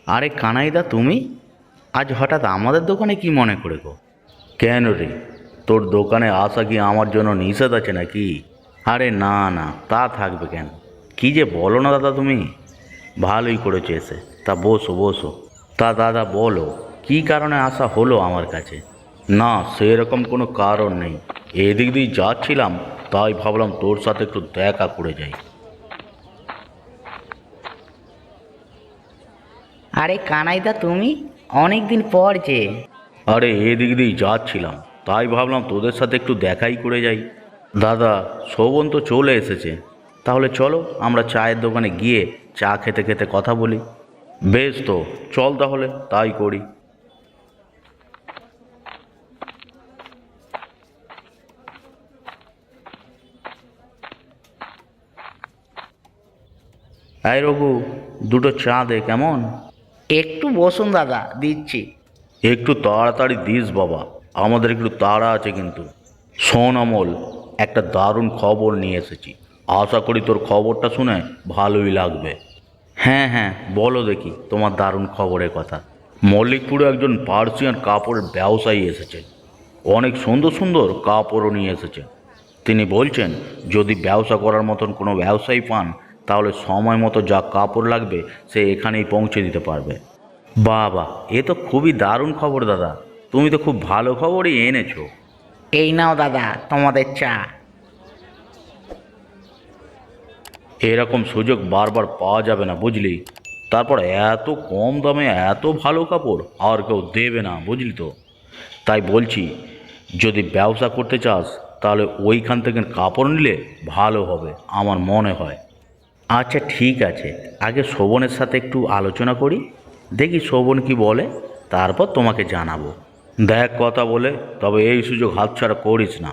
আরে কানাইদা, তুমি আজ হঠাৎ আমাদের দোকানে কি মনে করে গো? কেন রে, তোর দোকানে আসা কি আমার জন্য নিষেধ আছে নাকি? আরে না না, তা থাকবে কেন? কি যে বলো না দাদা তুমি। ভালোই করেছো এসে। তা বসো বসো। তা দাদা বলো, কি কারণে আসা হলো আমার কাছে? না, সেরকম কোনো কারণ নেই। এদিক দিয়ে যাচ্ছিলাম, তাই ভাবলাম তোর সাথে একটু দেখা করে যাই। আরে কানাইদা, তুমি অনেক দিন পর যে। আরে এদিক দিয়েই যাচ্ছিলাম, তাই ভাবলাম তোদের সাথে একটু দেখাই করে যাই। দাদা, শোভন তো চলে এসেছে। তাহলে চলো আমরা চায়ের দোকানে গিয়ে চা খেতে খেতে কথা বলি। বেশ, তো চল তাহলে তাই করি। এই রঘু, দুটো চা দে কেমন? একটু বসুন দাদা, দিচ্ছি। একটু তাড়াতাড়ি দিস বাবা, আমাদের একটু তাড়া আছে কিন্তু। শোন অমল, একটা দারুণ খবর নিয়ে এসেছি। আশা করি তোর খবরটা শুনে ভালোই লাগবে। হ্যাঁ হ্যাঁ, বলো দেখি তোমার দারুণ খবরের কথা। মল্লিকপুরে একজন পার্সিয়ান কাপড়ের ব্যবসায়ী এসেছে। অনেক সুন্দর সুন্দর কাপড়ও নিয়ে এসেছে। তিনি বলছেন, যদি ব্যবসা করার মতন কোনো ব্যবসায়ী পান, তাহলে সময় মতো যা কাপড় লাগবে সে এখানেই পৌঁছে দিতে পারবে। বাবা, এ তো খুবই দারুণ খবর দাদা। তুমি তো খুব ভালো খবরই এনেছো। এই নাও দাদা তোমাদের চা। এরকম সুযোগ বারবার পাওয়া যাবে না, বুঝলি? তারপর এত কম দামে এত ভালো কাপড় আর কেউ দেবে না, বুঝলি তো? তাই বলছি, যদি ব্যবসা করতে চাস তাহলে ওইখান থেকে কাপড় নিলে ভালো হবে আমার মনে হয়। আচ্ছা ঠিক আছে, আগে শোভনের সাথে একটু আলোচনা করি, দেখি শোভন কি বলে, তারপর তোমাকে জানাবো। দেখ কথা বলে, তবে এই সুযোগ হাতছাড়া করিস না।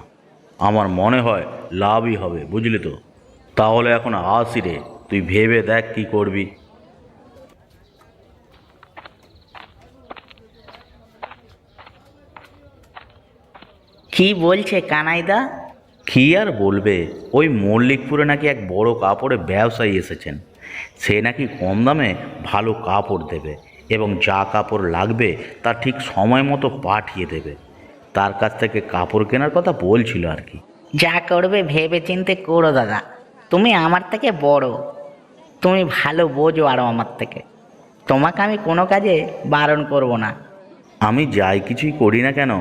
আমার মনে হয় লাভই হবে, বুঝলি তো? তাহলে এখন আসি রে, তুই ভেবে দেখ কি করবি। কি বলছে কানাইদা? কি আর বলবে, ওই মল্লিকপুরে নাকি এক বড় কাপড়ের ব্যবসায়ী এসেছেন। সে নাকি কম দামে ভালো কাপড় দেবে এবং যা কাপড় লাগবে তা ঠিক সময় মতো পাঠিয়ে দেবে। তার কাছ থেকে কাপড় কেনার কথা বলছিল আর কি। যা করবে ভেবে চিন্তে করো দাদা। তুমি আমার থেকে বড়, তুমি ভালো বোঝো আরো আমার থেকে। তোমাকে আমি কোনো কাজে বারণ করব না। আমি যাই কিছুই করি না কেন,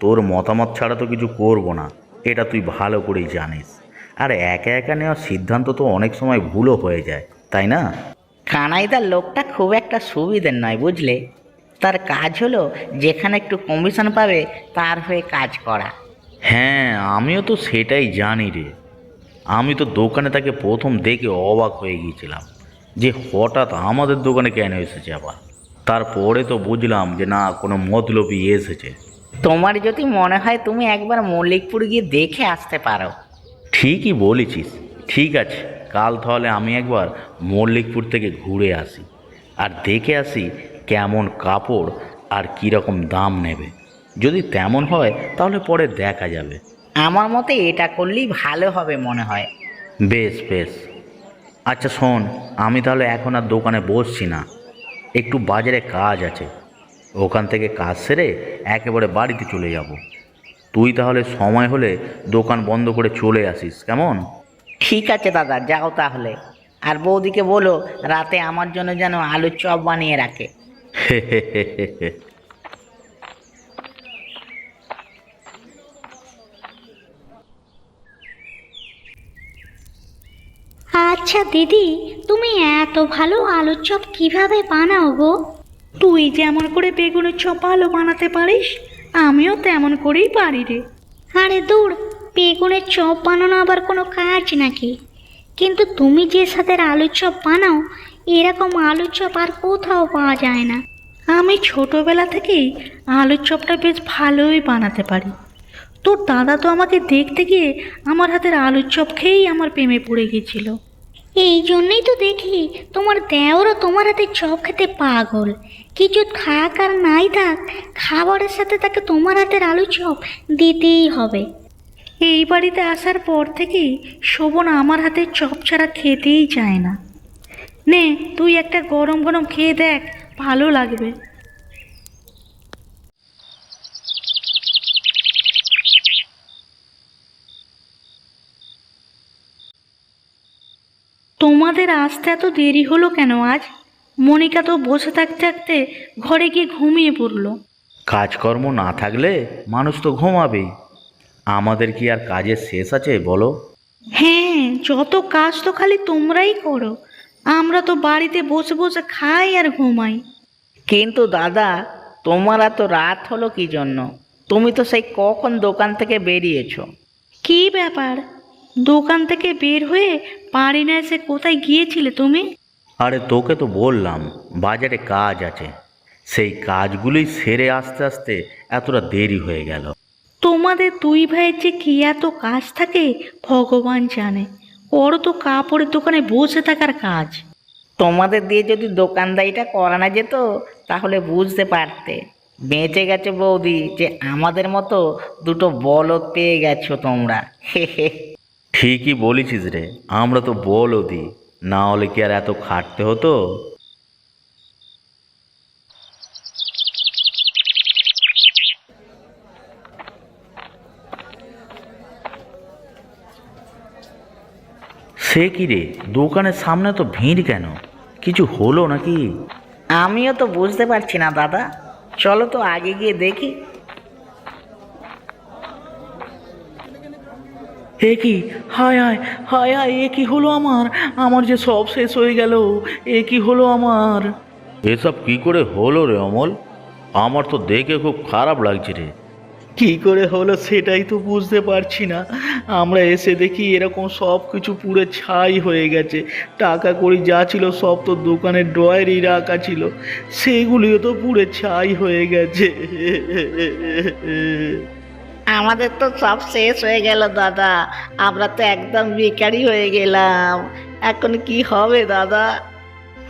তোর মতামত ছাড়া তো কিছু করব না, এটা তুই ভালো করেই জানিস। আর একা একা নেওয়ার সিদ্ধান্ত তো অনেক সময় ভুলও হয়ে যায়, তাই না? কানাইদার লোকটা খুব একটা সুবিধের নয়, বুঝলে? তার কাজ হলো যেখানে একটু কমিশন পাবে তার হয়ে কাজ করা। হ্যাঁ, আমিও তো সেটাই জানি রে। আমি তো দোকানে তাকে প্রথম দেখে অবাক হয়ে গিয়েছিলাম যে হঠাৎ আমাদের দোকানে কেন এসেছে আবার। তারপরে তো বুঝলাম যে না, কোনো মতলবই এসেছে। তোমার যদি মনে হয় তুমি একবার মল্লিকপুর গিয়ে দেখে আসতে পারো। ঠিকই বলেছিস। ঠিক আছে, কাল তাহলে আমি একবার মল্লিকপুর থেকে ঘুরে আসি আর দেখে আসি কেমন কাপড় আর কীরকম দাম নেবে। যদি তেমন হয় তাহলে পরে দেখা যাবে। আমার মতে এটা করলেই ভালো হবে মনে হয়। বেশ বেশ। আচ্ছা শোন, আমি তাহলে এখন আর দোকানে বসছি না, একটু বাজারে কাজ আছে। ওখান থেকে কাজ সেরে একেবারে বাড়িতে চলে যাব। তুই তাহলে সময় হলে দোকান বন্ধ করে চলে আসিস, কেমন? ঠিক আছে দাদা, যাও তাহলে। আর বৌদিকে বলো রাতে আমার জন্য যেন আলুর চপ বানিয়ে রাখে। আচ্ছা দিদি, তুমি এত ভালো আলুর চপ কিভাবে বানাও গো? তুই যেমন করে বেগুনের চপ ভালো বানাতে পারিস, আমিও তেমন করেই পারি রে। আরে দূর, বেগুনের চপ বানানো আবার কোনো কাজ নাকি? কিন্তু তুমি যে স্বাদের আলুর চপ বানাও, এরকম আলুর চপ আর কোথাও পাওয়া যায় না। আমি ছোটবেলা থেকেই আলুর চপটা বেশ ভালোই বানাতে পারি। তোর দাদা তো আমাকে দেখতে গিয়ে আমার হাতের আলুর চপ খেয়েই আমার প্রেমে পড়ে গেছিল। এই জন্যই তো দেখি তোমার দেওরও তোমার হাতে চপ খেতে পাগল। কিছু থাক আর নাই থাক, খাবারের সাথে তাকে তোমার হাতের আলু চপ দিতেই হবে। এই বাড়িতে আসার পর থেকেই শোভন আমার হাতের চপ ছাড়া খেতেই চায় না। নে তুই একটা গরম গরম খেয়ে দেখ, ভালো লাগবে। তোমাদের আসতে এত দেরি হলো কেন আজ? মনিকা তো বসে থাকতে থাকতে ঘরে গিয়ে ঘুমিয়ে পড়লো। কাজকর্ম না থাকলে মানুষ তো ঘুমাবেই। আমাদের কি আর কাজের শেষ আছে বলো? হ্যাঁ, যত কাজ তো খালি তোমরাই করো, আমরা তো বাড়িতে বসে বসে খাই আর ঘুমাই। কিন্তু দাদা, তোমার এত রাত হলো কি জন্য? তুমি তো সেই কখন দোকান থেকে বেরিয়েছো। কি ব্যাপার, দোকান থেকে বের হয়ে বাড়ি না এসে কোথায় গিয়েছিলে তুমি? আরে তোকে তো বললাম বাজারে কাজ আছে, সেই কাজগুলোই সেরে আসতে আসতে এতটা দেরি হয়ে গেল। তোমাদের দুই ভাইয়ের যে কি এত কাজ থাকে ভগবান জানে। ওর তো কাপড়ের দোকানে বসে থাকার কাজ। তোমাদের দিয়ে যদি দোকানদারিটা করানো যেত তাহলে বুঝতে পারতে। বেঁচে গেছো বৌদি, যে আমাদের মতো দুটো বলদ পেয়ে গেছো তোমরা। হে হে। ঠিকই বলেছিস রে, আমরা তো বলদি, না হলে কি আর এত খাটতে হতো? সে কি রে, দোকানের সামনে তো ভিড় কেন? কিছু হলো নাকি? আমিও তো বুঝতে পারছি না দাদা, চলো তো আগে গিয়ে দেখি। এ কি, হায় হায়, হায় হায়, এ কি হলো আমার? আমার যে সব শেষ হয়ে গেল, এ কি হলো আমার? এসব কি করে হলো রে অমল? আমার তো দেখে খুব খারাপ লাগছে রে। কি করে হলো সেটাই তো বুঝতে পারছি না। আমরা এসে দেখি এরকম সব কিছু পুরো ছাই হয়ে গেছে। টাকা কড়ি যা ছিল সব তো দোকানের ড্রয়ারই রাখা ছিল, সেগুলিও তো পুরো ছাই হয়ে গেছে। আমাদের তো সব শেষ হয়ে গেল দাদা, আমরা তো একদম বেকারি হয়ে গেলাম। এখন কি হবে দাদা?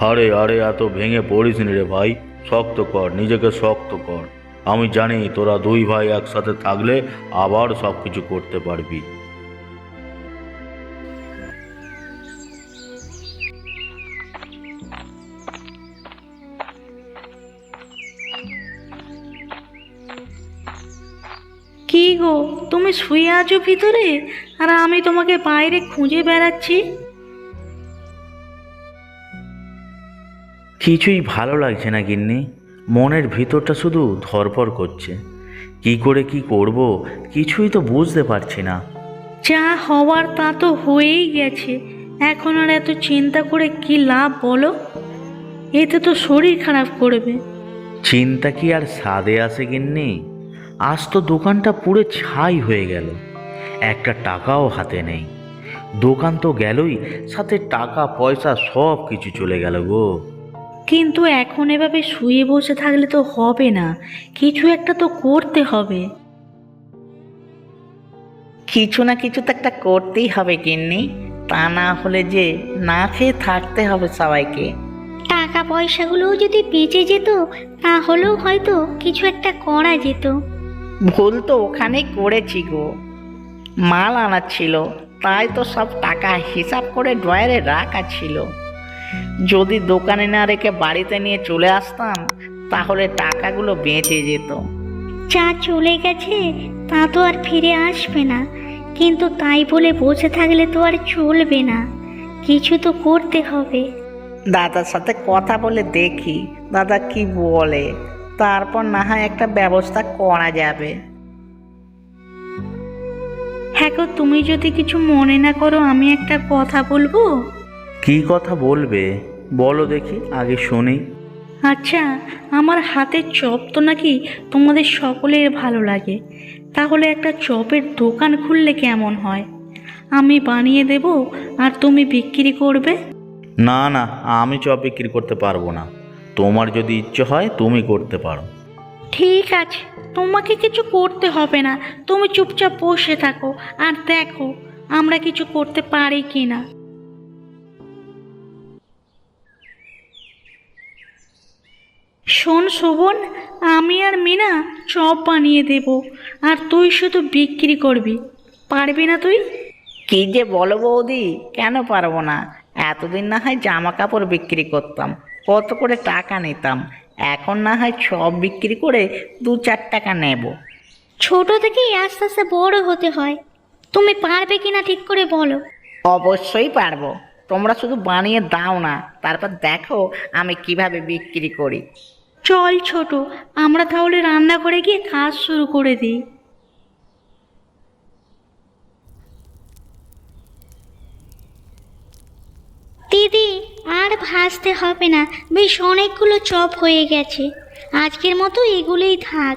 আরে আরে, এত ভেঙে পড়িস নি রে ভাই, শক্ত কর, নিজেকে শক্ত কর। আমি জানি তোরা দুই ভাই একসাথে থাকলে আবার সব কিছু করতে পারবি। কি গো, তুমি শুয়ে আছো ভিতরে আর আমি তোমাকে বাইরে খুঁজে বেড়াচ্ছি। কিছুই ভালো লাগছে না গিন্নি, মনের ভিতরটা শুধু ধড়ফড় করছে। কি করে কি করব কিছুই তো বুঝতে পারছি না। যা হওয়ার তা তো হয়েই গেছে, এখন আর এত চিন্তা করে কি লাভ বলো? এতে তো শরীর খারাপ করবে। চিন্তা কি আর সাদে আসে গিন্নি? আজ তো দোকানটা পুরো ছাই হয়ে গেল, একটা টাকাও হাতে নেই। দোকান তো গেলই, সাথে টাকা পয়সা সব কিছু চলে গেল গো। কিন্তু এখন এভাবে শুয়ে বসে থাকলে তো হবে না, কিছু একটা তো করতে হবে। কিছু না কিছু তো একটা করতেই হবে গিন্নি, তা না হলে যে না খেয়ে থাকতে হবে সবাইকে। টাকা পয়সাগুলোও যদি বেঁচে যেত তাহলেও হয়তো কিছু একটা করা যেত। ভুল তো ওখানেই করেছি গো, মাল আনাচ্ছিল, তাই তো সব টাকা হিসাব করে ড্রয়ারে রাখা ছিল। যদি দোকানে না রেখে বাড়িতে নিয়ে চলে আসতাম তাহলে টাকাগুলো বেঁচে যেত। যা চলে গেছে তা তো আর ফিরে আসবে না, কিন্তু তাই বলে বসে থাকলে তো আর চলবে না, কিছু তো করতে হবে। দাদার সাথে কথা বলে দেখি দাদা কি বলে, তারপর না হয় একটা ব্যবস্থা করা যাবে। হ্যাঁ গো, তুমি যদি কিছু মনে না করো আমি একটা কথা বলবো। কি কথা বলবে বলো দেখি, আগে শুনি। আচ্ছা, আমার হাতের চপ তো নাকি তোমাদের সকলের ভালো লাগে, তাহলে একটা চপের দোকান খুললে কেমন হয়? আমি বানিয়ে দেব আর তুমি বিক্রি করবে। না না, আমি চপ বিক্রি করতে পারবো না। তোমার যদি ইচ্ছে হয় তুমি করতে পারো। ঠিক আছে, তোমাকে কিছু করতে হবে না, তুমি চুপচাপ বসে থাকো আর দেখো আমরা কিছু করতে পারি কি না। শোন শোভন, আমি আর মিনা চপ বানিয়ে দেব আর তুই শুধু বিক্রি করবি, পারবি না তুই? কি যে বলো বৌদি, কেন পারবো না? এতদিন না হয় জামা কাপড় বিক্রি করতাম, কত করে টাকা নিতাম, এখন না হয় সব বিক্রি করে 2-4 টাকা নেব। ছোট থেকেই আস্তে আস্তে বড় হতে হয়। তুমি পারবে কিনা ঠিক করে বলো। অবশ্যই পারবো, তোমরা শুধু বানিয়ে দাও না, তারপর দেখো আমি কিভাবে বিক্রি করি। চল ছোট, আমরা তাহলে রান্নাঘরে গিয়ে কাজ শুরু করে দিই। দিদি, আর ভাজতে হবে না, বেশ অনেকগুলো চপ হয়ে গেছে। আজকের মতো এগুলোই থাক।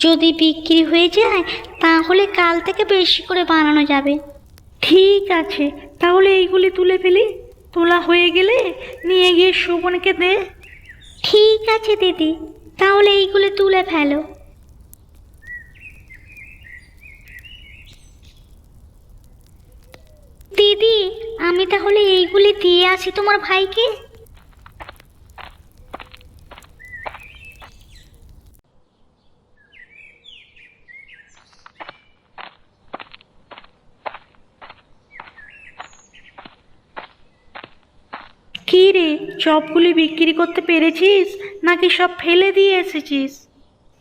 যদি বিক্রি হয়ে যায় তাহলে কাল থেকে বেশি করে বানানো যাবে। ঠিক আছে, তাহলে এইগুলি তুলে ফেলি। তোলা হয়ে গেলে নিয়ে গিয়ে শোভনকে দে। ঠিক আছে দিদি, তাহলে এইগুলি তুলে ফেলো। দিদি, আমি তাহলে এইগুলি দিয়ে আসি তোমার ভাইকে। কি রে, চপগুলি বিক্রি করতে পেরেছিস নাকি সব ফেলে দিয়ে এসেছিস?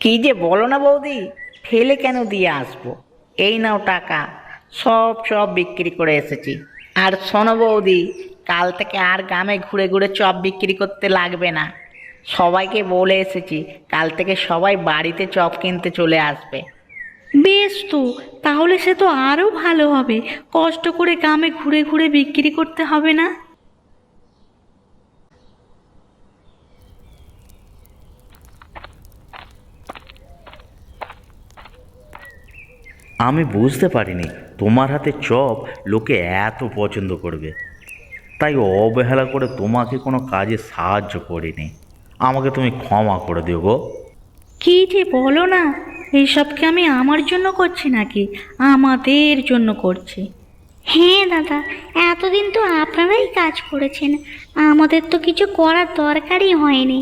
কি যে বলো না বৌদি, ফেলে কেন দিয়ে আসবো? এই নাও টাকা, সব বিক্রি করে এসেছি। আর শোনো বৌদি, কাল থেকে আর গ্রামে ঘুরে ঘুরে চপ বিক্রি করতে লাগবে না। সবাইকে বলে এসেছি, কাল থেকে সবাই বাড়িতে চপ কিনতে চলে আসবে। বেশ তো, তাহলে সে তো আরো ভালো হবে। কষ্ট করে গ্রামে ঘুরে ঘুরে বিক্রি করতে হবে না। আমি বুঝতে পারিনি তোমার হাতে চপ লোকে এত পছন্দ করবে, তাই অবহেলা করে তোমাকে কোনো কাজে সাহায্য করিনি। আমাকে তুমি ক্ষমা করে দিও গো। কি যে বলো না, এইসব কি আমি আমার জন্য করছি নাকি আমাদের জন্য করছি? হ্যাঁ দাদা, এতদিন তো আপনারাই কাজ করেছেন, আমাদের তো কিছু করার দরকারই হয়নি।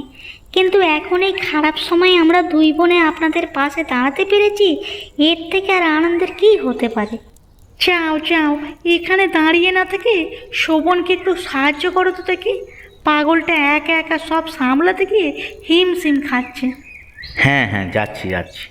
কিন্তু এখন এই খারাপ সময় আমরা দুই বোনে আপনাদের পাশে দাঁড়াতে পেরেছি, এর থেকে আর আনন্দের কী হতে পারে। চাও চাও, এখানে দাঁড়িয়ে না থেকে শোভনকে একটু সাহায্য করো তো দেখি। পাগলটা একা একা সব সামলাতে গিয়ে হিমশিম খাচ্ছে। হ্যাঁ হ্যাঁ, যাচ্ছি যাচ্ছি।